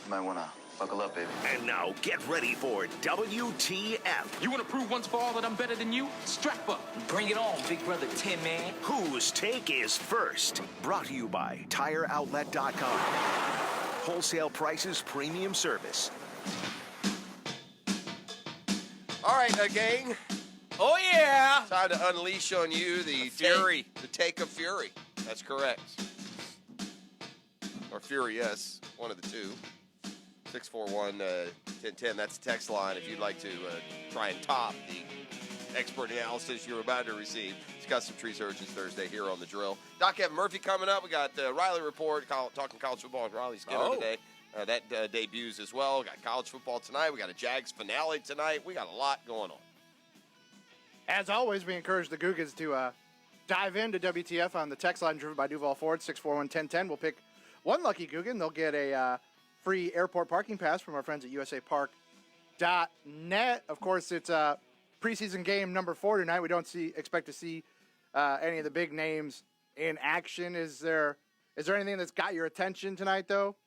You might want to buckle up, baby. And now get ready for WTF. You want to prove once for all that I'm better than you? Strap up. Bring it on, Big Brother Tim, man. Whose take is first? Brought to you by TireOutlet.com. Wholesale prices, premium service. All right, gang. Oh, yeah. Time to unleash on you the fury. The take of fury. That's correct. Or fury, yes. One of the two. 641-1010. That's the text line if you'd like to try and top the expert analysis you're about to receive. It's Custom Tree Surgeons Thursday here on The Drill. Doc Evan Murphy coming up. We got Riley Report, talking college football with Riley Skinner today. That debuts as well. We got college football tonight. We got a Jags finale tonight. We got a lot going on. As always, we encourage the Googans to dive into WTF on the text line driven by Duval Ford, 641-1010. We'll pick one lucky Googan. They'll get a free airport parking pass from our friends at usapark.net. Of course, it's preseason game number 4 tonight. We don't expect to see any of the big names in action. Is there anything that's got your attention tonight, though,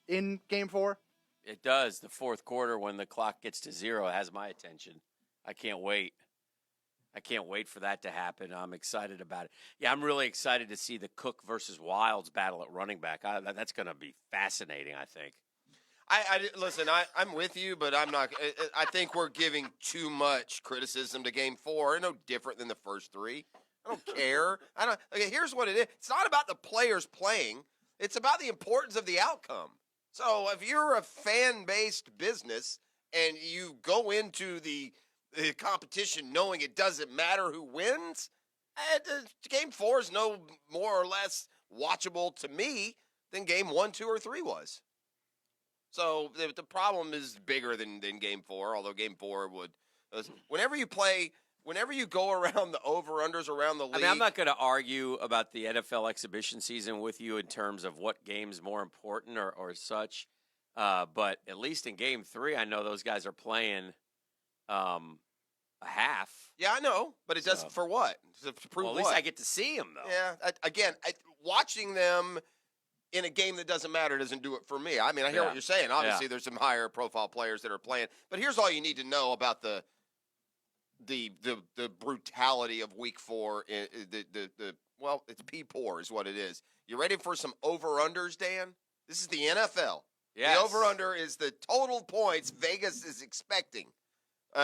in game 4? It does. The fourth quarter, when the clock gets to 0, has my attention. I can't wait. I can't wait for that to happen. I'm excited about it. Yeah, I'm really excited to see the Cook versus Wilds battle at running back. That's going to be fascinating, I think. Listen, I'm with you, but I'm not. I think we're giving too much criticism to Game 4. No different than the first 3. I don't care. Okay, here's what it is. It's not about the players playing. It's about the importance of the outcome. So if you're a fan-based business and you go into the competition knowing it doesn't matter who wins, Game 4 is no more or less watchable to me than Game 1, 2, or 3 was. So the problem is bigger than Game 4, although Game 4 would. Whenever you go around the over-unders around the league. I mean, I'm not going to argue about the NFL exhibition season with you in terms of what game's more important or such. But at least in Game 3, I know those guys are playing a half. Yeah, I know. But it doesn't for what? To prove at least I get to see them, though. Yeah. Watching them in a game that doesn't matter doesn't do it for me. I mean, I hear what you're saying. Obviously, there's some higher profile players that are playing. But here's all you need to know about the brutality of Week 4. Well, it's P-poor is what it is. You ready for some over-unders, Dan? This is the NFL. Yes. The over-under is the total points Vegas is expecting.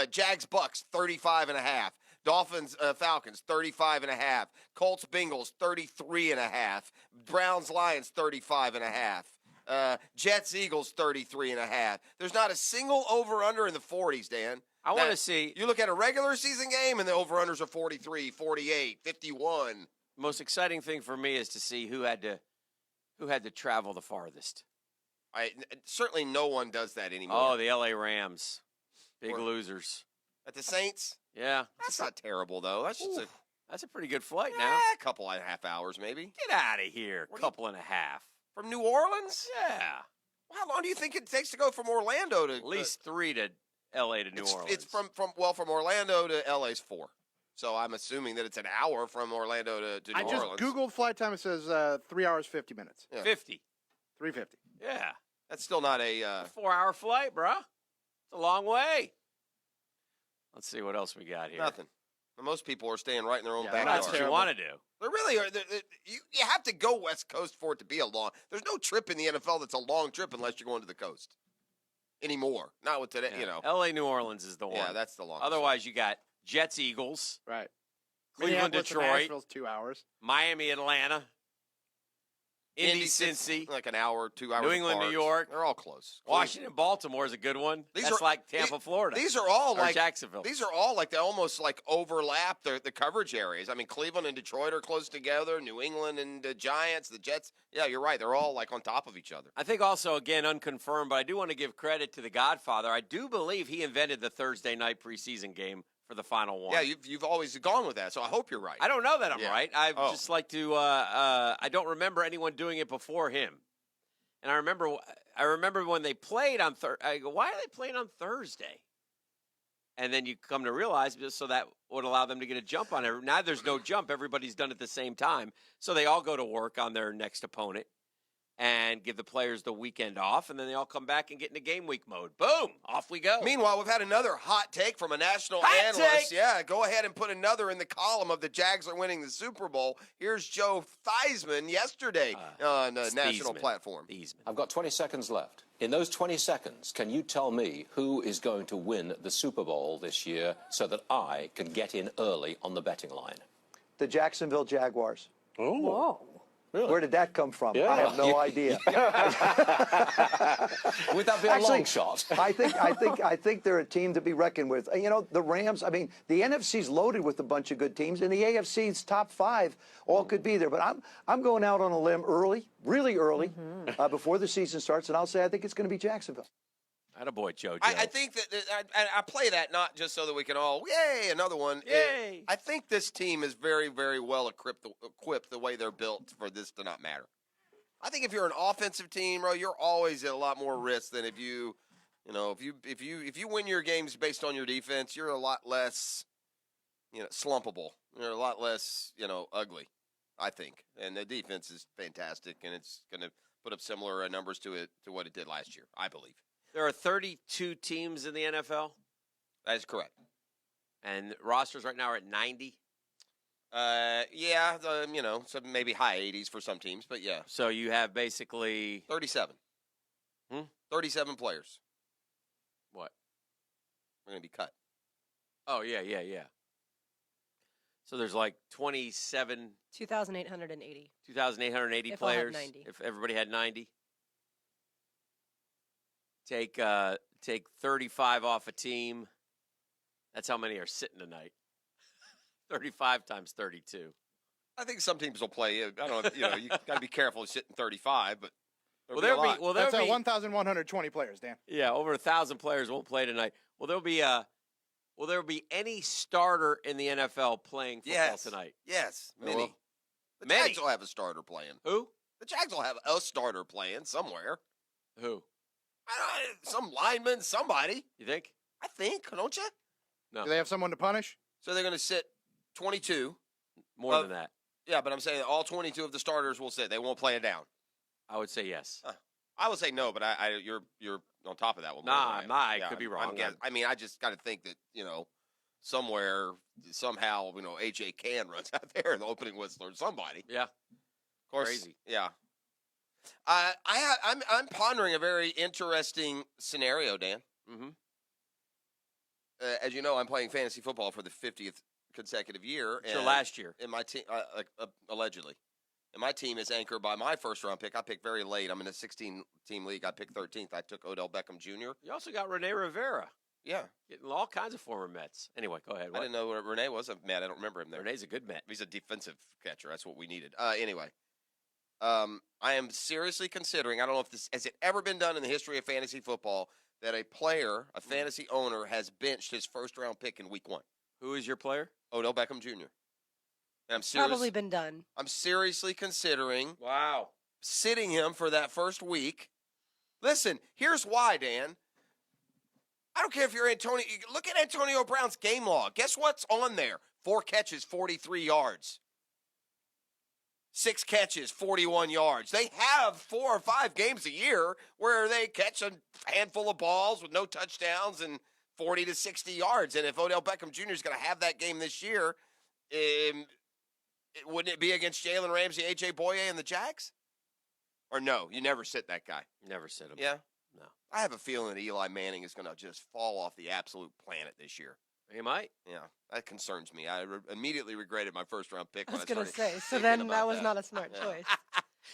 Jags Bucks 35.5. Dolphins Falcons 35.5. Colts Bengals 33.5. Browns Lions 35.5. Jets Eagles 33.5. There's not a single over/under in the 40s, Dan. I want to see. You look at a regular season game and the over/unders are 43, 48, 51. The most exciting thing for me is to see who had to travel the farthest. Certainly no one does that anymore. Oh, the LA Rams. Big losers. At the Saints? Yeah. That's not terrible, though. That's just that's a pretty good flight now. A couple and a half hours, maybe. Get out of here. Couple and a half. From New Orleans? Yeah. Well, how long do you think it takes to go from Orlando to... At least 3 to L.A. to New Orleans. It's from Orlando to L.A.'s 4. So I'm assuming that it's an hour from Orlando to New Orleans. I just Googled flight time. It says 3 hours, 50 minutes. Yeah. 50. 3:50. Yeah. That's still not a... 4-hour flight, bro. It's a long way. Let's see what else we got here. Nothing. Most people are staying right in their own backyard. That's what you want to do. They really are. You have to go West Coast for it to be a long. There's no trip in the NFL that's a long trip unless you're going to the coast anymore. Not with today, L.A. New Orleans is the one. Yeah, that's the long. Otherwise, you got Jets Eagles. Right. Cleveland Detroit. Nashville's 2 hours. Miami Atlanta. Indy Cincy. Like an hour, 2 hours. New England apart. New York. They're all close. Washington Baltimore is a good one. That's like Tampa, Florida. These are all like Jacksonville. These are all like they almost like overlap the coverage areas. I mean, Cleveland and Detroit are close together. New England and the Giants, the Jets. Yeah, you're right. They're all like on top of each other. I think also, again, unconfirmed, but I do want to give credit to the Godfather. I do believe he invented the Thursday night preseason game for the final one. Yeah, you've always gone with that, so I hope you're right. I don't know that I'm right. I just like to. I don't remember anyone doing it before him. And I remember when they played on Thursday. I go, why are they playing on Thursday? And then you come to realize, so that would allow them to get a jump on it. Now there's no jump. Everybody's done it at the same time. So they all go to work on their next opponent. and give the players the weekend off, and then they all come back and get into game week mode. Boom, off we go. Meanwhile, we've had another hot take from a national analyst. Take. Yeah, go ahead and put another in the column of the Jags are winning the Super Bowl. Here's Joe Theismann yesterday on a national platform. I've got 20 seconds left. In those 20 seconds, can you tell me who is going to win the Super Bowl this year so that I can get in early on the betting line? The Jacksonville Jaguars. Oh. Whoa. Really? Where did that come from? Yeah. I have no idea. Would that be a long shot? I think they're a team to be reckoned with. You know, the Rams, I mean, the NFC's loaded with a bunch of good teams, and the AFC's top 5 all could be there. But I'm going out on a limb early, really early, before the season starts, and I'll say I think it's going to be Jacksonville. Attaboy, Joe. I think that I play that not just so that we can all, yay, another one. Yay. I think this team is very, very well equipped the way they're built for this to not matter. I think if you're an offensive team, bro, you're always at a lot more risk than if you win your games based on your defense, you're a lot less, slumpable. You're a lot less, ugly, I think. And the defense is fantastic, and it's going to put up similar numbers to what it did last year, I believe. There are 32 teams in the NFL. That is correct. And rosters right now are at 90. So maybe high 80s for some teams, but yeah. So you have basically 37. 37 players. What? We're going to be cut. Oh, yeah. So there's like 2,880. 2,880 If all had players. 90. If everybody had 90. Take 35 off a team. That's how many are sitting tonight. 35 times 32. I think some teams will play. I don't know. You got to be careful of sitting 35, but That's at 1,120 players, Dan. Yeah, over 1,000 players won't play tonight. Will there be any starter in the NFL playing football tonight? Yes, many. Well, The Jags will have a starter playing. Who? The Jags will have a starter playing somewhere. Who? Some lineman, somebody. You think? I think, don't you? No. Do they have someone to punish? So they're going to sit 22. More than that. Yeah, but I'm saying all 22 of the starters will sit. They won't play it down. I would say yes. I would say no, but you're on top of that one. I could be wrong. I just got to think that, somewhere, somehow, A.J. Can runs out there, the opening whistler, or somebody. Yeah. Of course. Crazy. Yeah. I'm pondering a very interesting scenario, Dan. Mm-hmm. As you know, I'm playing fantasy football for the 50th consecutive year. It's your last year. And my team, allegedly. And my team is anchored by my first-round pick. I picked very late. I'm in a 16-team league. I picked 13th. I took Odell Beckham Jr. You also got Rene Rivera. Yeah. Getting all kinds of former Mets. Anyway, go ahead. I didn't know what Rene was a Met. I don't remember him there. Rene's a good Met. He's a defensive catcher. That's what we needed. Anyway. I am seriously considering, I don't know if this has it ever been done in the history of fantasy football, that a player, a fantasy owner, has benched his first-round pick in week 1. Who is your player? Odell Beckham Jr. And I'm Probably been done. I'm seriously considering Wow. sitting him for that first week. Listen, here's why, Dan. I don't care if you're Antonio. Look at Antonio Brown's game log. Guess what's on there? 4 catches, 43 yards. 6 catches, 41 yards. They have 4 or 5 games a year where they catch a handful of balls with no touchdowns and 40 to 60 yards. And if Odell Beckham Jr. is going to have that game this year, wouldn't it be against Jalen Ramsey, A.J. Boye, and the Jags? Or no, you never sit that guy. Never sit him. Yeah? No. I have a feeling that Eli Manning is going to just fall off the absolute planet this year. He might. Yeah, that concerns me. I immediately regretted my first-round pick. I was when going to started say, so thinking then about that was not a smart choice.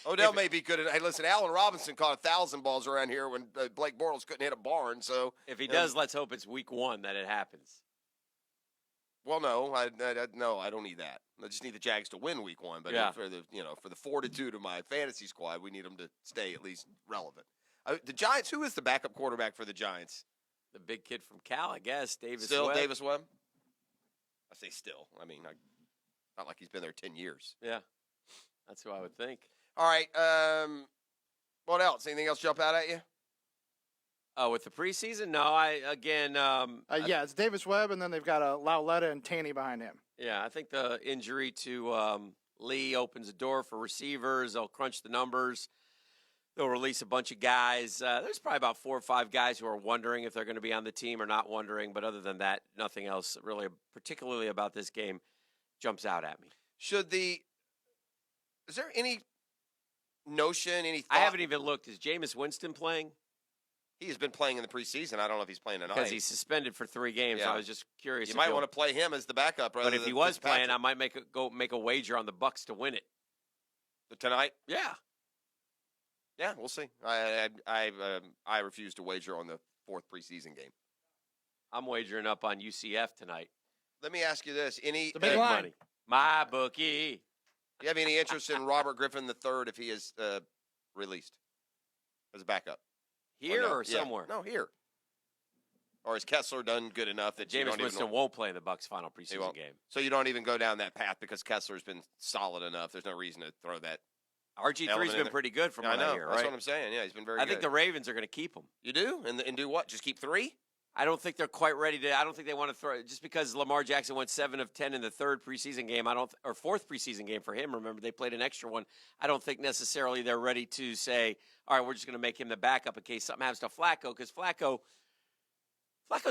Odell may be good at. Hey, listen, Allen Robinson caught 1,000 balls around here when Blake Bortles couldn't hit a barn. So if he does, let's hope it's week 1 that it happens. Well, no, I don't need that. I just need the Jags to win week 1. But for the fortitude of my fantasy squad, we need them to stay at least relevant. The Giants. Who is the backup quarterback for the Giants? The big kid from Cal, I guess, Davis Still Webb. Davis Webb? I say still. I mean, not like he's been there 10 years. Yeah, that's who I would think. All right. What else? Anything else jump out at you? With the preseason? No, It's Davis Webb, and then they've got Lauletta and Taney behind him. Yeah, I think the injury to Lee opens a door for receivers. They'll crunch the numbers. they'll release a bunch of guys. There's probably about 4 or 5 guys who are wondering if they're going to be on the team or not wondering. But other than that, nothing else really, particularly about this game, jumps out at me. Is there any notion, any thought? I haven't even looked. Is Jameis Winston playing? He has been playing in the preseason. I don't know if he's playing tonight. Because he's suspended for 3 games. Yeah. So I was just curious. You might want to play him as the backup. But if he was playing, I might make a wager on the Bucks to win it tonight. Yeah. Yeah, we'll see. I refuse to wager on the 4th preseason game. I'm wagering up on UCF tonight. Let me ask you this: It's a big line. Money. My bookie. Do you have any interest in Robert Griffin III if he is released as a backup? Here no? or somewhere? No, here. Or has Kessler done good enough that Jameis Winston won't play in the Bucks' final preseason game? So you don't even go down that path because Kessler's been solid enough. There's no reason to throw that. RG3's been pretty good from what I hear, right? That's what I'm saying. Yeah, he's been very good. I think the Ravens are going to keep him. You do? And do what? Just keep 3? I don't think they're quite ready to. I don't think they want to throw just because Lamar Jackson went 7 of 10 in the 3rd preseason game. Or 4th preseason game for him. Remember, they played an extra one. I don't think necessarily they're ready to say, all right, we're just going to make him the backup in case something happens to Flacco, because Flacco's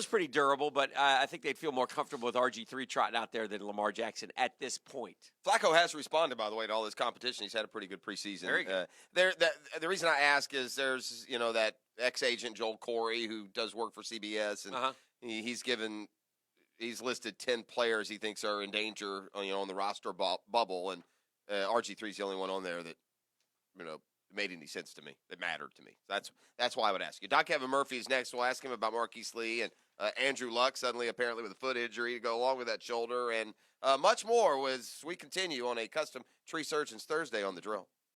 pretty durable, but I think they'd feel more comfortable with RG3 trotting out there than Lamar Jackson at this point. Flacco has responded, by the way, to all this competition. He's had a pretty good preseason. Very good. The reason I ask is there's that ex-agent Joel Corey who does work for CBS, and he's listed 10 players he thinks are in danger, on the roster bubble, and RG3's the only one on there that made any sense to me, that mattered to me. That's why I would ask you. Doc Kevin Murphy is next. We'll ask him about Marquise Lee and Andrew Luck suddenly apparently with a foot injury to go along with that shoulder, and much more as we continue on a Custom Tree Surgeons Thursday on The Drill.